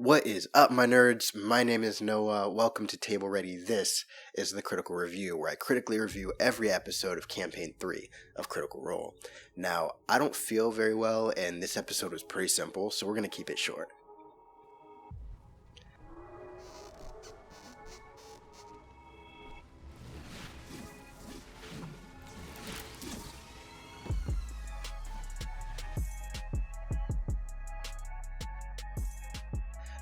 What is up, my nerds? My name is Noah. Welcome to Table Ready. This is the Critical Review, where I critically review every episode of Campaign 3 of Critical Role. Now, I don't feel very well, and this episode was pretty simple, so we're going to keep it short.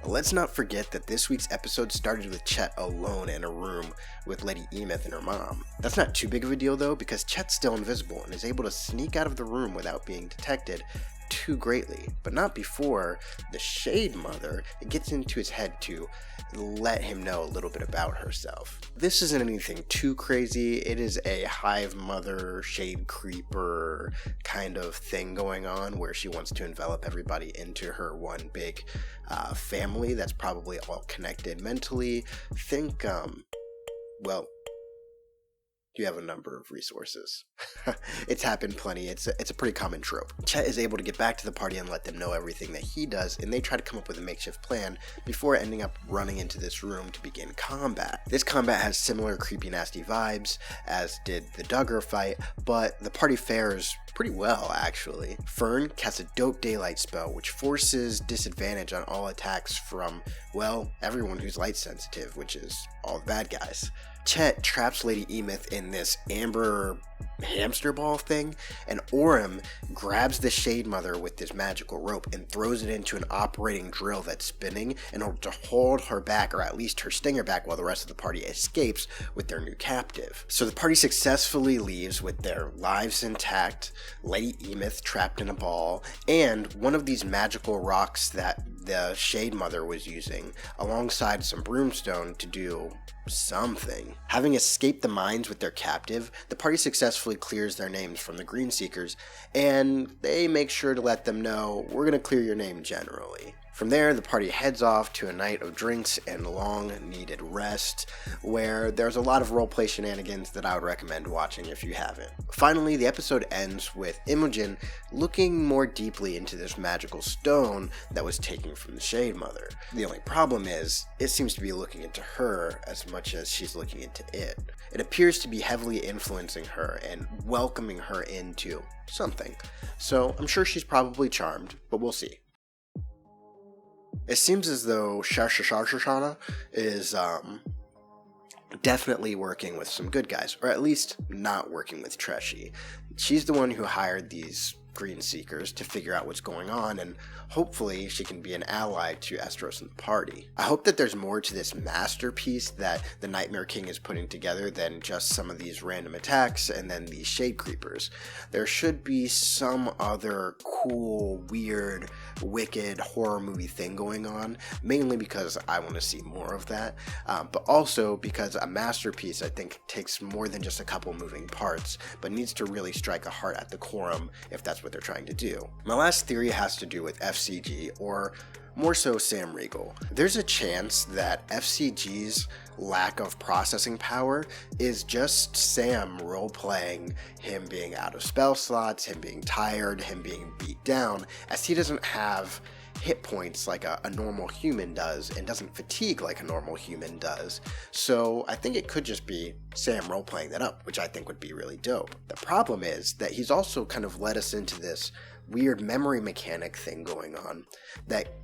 Let's not forget that this week's episode started with Chet alone in a room with Lady Emeth and her mom. That's not too big of a deal though, because Chet's still invisible and is able to sneak out of the room without being detected too greatly, but not before the Shade Mother gets into his head to let him know a little bit about herself. This isn't anything too crazy. It is a Hive Mother, Shade Creeper kind of thing going on where she wants to envelop everybody into her one big family that's probably all connected mentally. Think, you have a number of resources. It's happened plenty. It's a pretty common trope. Chet is able to get back to the party and let them know everything that he does, and they try to come up with a makeshift plan before ending up running into this room to begin combat. This combat has similar creepy, nasty vibes as did the Duggar fight, but the party fares pretty well, actually. Fern casts a dope daylight spell, which forces disadvantage on all attacks from, everyone who's light sensitive, which is all the bad guys. Chet traps Lady Emeth in this amber hamster ball thing, and Orym grabs the Shade Mother with this magical rope and throws it into an operating drill that's spinning in order to hold her back, or at least her stinger back, while the rest of the party escapes with their new captive. So the party successfully leaves with their lives intact, Lady Emeth trapped in a ball, and one of these magical rocks that the Shade Mother was using, alongside some broomstone to do something. Having escaped the mines with their captive, the party successfully clears their names from the Green Seekers, and they make sure to let them know, we're going to clear your name generally. From there, the party heads off to a night of drinks and long-needed rest, where there's a lot of roleplay shenanigans that I would recommend watching if you haven't. Finally, the episode ends with Imogen looking more deeply into this magical stone that was taken from the Shade Mother. The only problem is, it seems to be looking into her as much as she's looking into it. It appears to be heavily influencing her and welcoming her into something. So I'm sure she's probably charmed, but we'll see. It seems as though Shashashashashana is definitely working with some good guys, or at least not working with Treshy. She's the one who hired these Green Seekers to figure out what's going on, and hopefully she can be an ally to Estros and the party. I hope that there's more to this masterpiece that the Nightmare King is putting together than just some of these random attacks and then these Shade Creepers. There should be some other cool, weird, wicked horror movie thing going on, mainly because I want to see more of that, but also because a masterpiece, I think, takes more than just a couple moving parts, but needs to really strike a heart at the quorum if that's what they're trying to do. My last theory has to do with FCG, or more so Sam Riegel. There's a chance that FCG's lack of processing power is just Sam role-playing him being out of spell slots, him being tired, him being beat down, as he doesn't have hit points like a normal human does, and doesn't fatigue like a normal human does. So I think it could just be Sam role-playing that up, which I think would be really dope. The problem is that he's also kind of led us into this weird memory mechanic thing going on that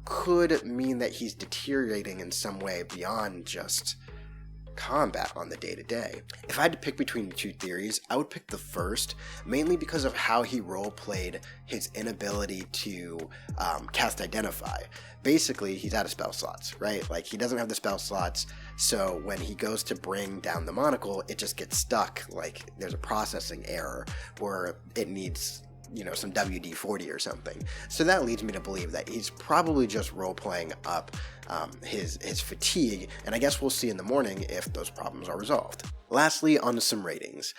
could mean that he's deteriorating in some way beyond just combat on the day-to-day. If I had to pick between the two theories, I would pick the first, mainly because of how he role-played his inability to cast Identify. Basically, he's out of spell slots, right? Like, he doesn't have the spell slots, so when he goes to bring down the monocle, it just gets stuck, like there's a processing error, or it needs some WD-40 or something. So that leads me to believe that he's probably just role-playing up his fatigue, and I guess we'll see in the morning if those problems are resolved. Lastly, on to some ratings.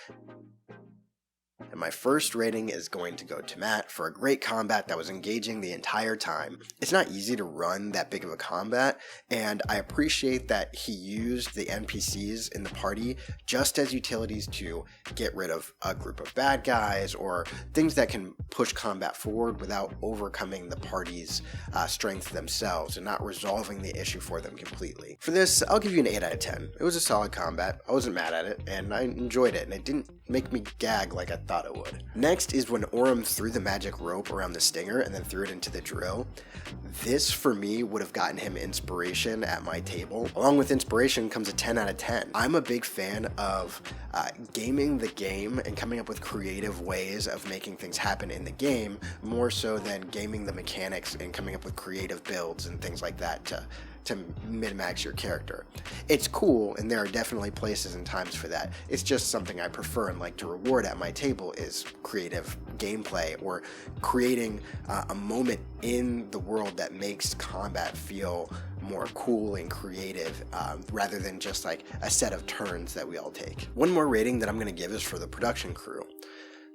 And my first rating is going to go to Matt for a great combat that was engaging the entire time. It's not easy to run that big of a combat, and I appreciate that he used the NPCs in the party just as utilities to get rid of a group of bad guys or things that can push combat forward without overcoming the party's strength themselves and not resolving the issue for them completely. For this, I'll give you an 8 out of 10. It was a solid combat. I wasn't mad at it, and I enjoyed it, and it didn't make me gag like I thought it would. Next is when Orym threw the magic rope around the stinger and then threw it into the drill. This, for me, would have gotten him inspiration at my table. Along with inspiration comes a 10 out of 10. I'm a big fan of gaming the game and coming up with creative ways of making things happen in the game, more so than gaming the mechanics and coming up with creative builds and things like that to min-max your character. It's cool, and there are definitely places and times for that. It's just something I prefer and like to reward at my table is creative gameplay or creating a moment in the world that makes combat feel more cool and creative rather than just like a set of turns that we all take. One more rating that I'm going to give is for the production crew.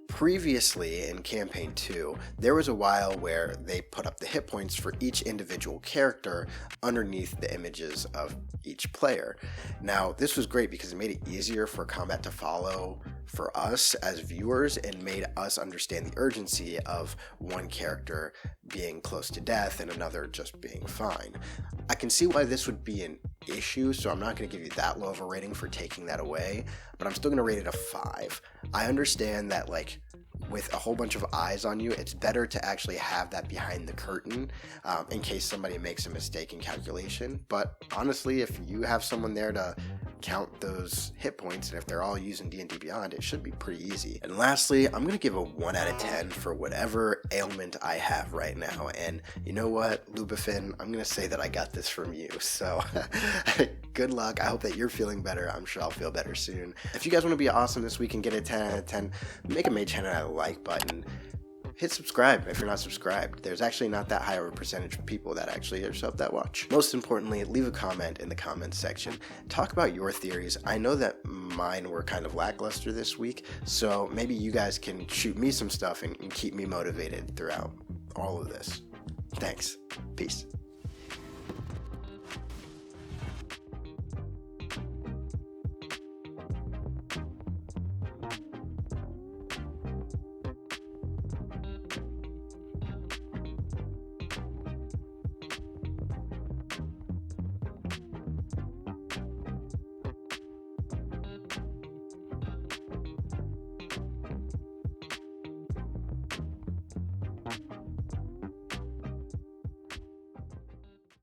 Previously in Campaign 2, there was a while where they put up the hit points for each individual character underneath the images of each player. Now, this was great because it made it easier for combat to follow for us as viewers and made us understand the urgency of one character being close to death and another just being fine. I can see why this would be an issue, so I'm not going to give you that low of a rating for taking that away, but I'm still going to rate it a 5. I understand that, like, with a whole bunch of eyes on you, it's better to actually have that behind the curtain in case somebody makes a mistake in calculation. But honestly, if you have someone there to count those hit points, and if they're all using D&D Beyond, it should be pretty easy. And lastly, I'm going to give a 1 out of 10 for whatever ailment I have right now. And you know what, Lubafin, I'm going to say that I got this from you. So good luck. I hope that you're feeling better. I'm sure I'll feel better soon. If you guys want to be awesome this week and get a 10 out of 10, make a mage 10 out of the like button. Hit subscribe if you're not subscribed. There's actually not that high of a percentage of people that actually are sub that watch. Most importantly, leave a comment in the comments section. Talk about your theories. I know that mine were kind of lackluster this week, so maybe you guys can shoot me some stuff and keep me motivated throughout all of this. Thanks. Peace.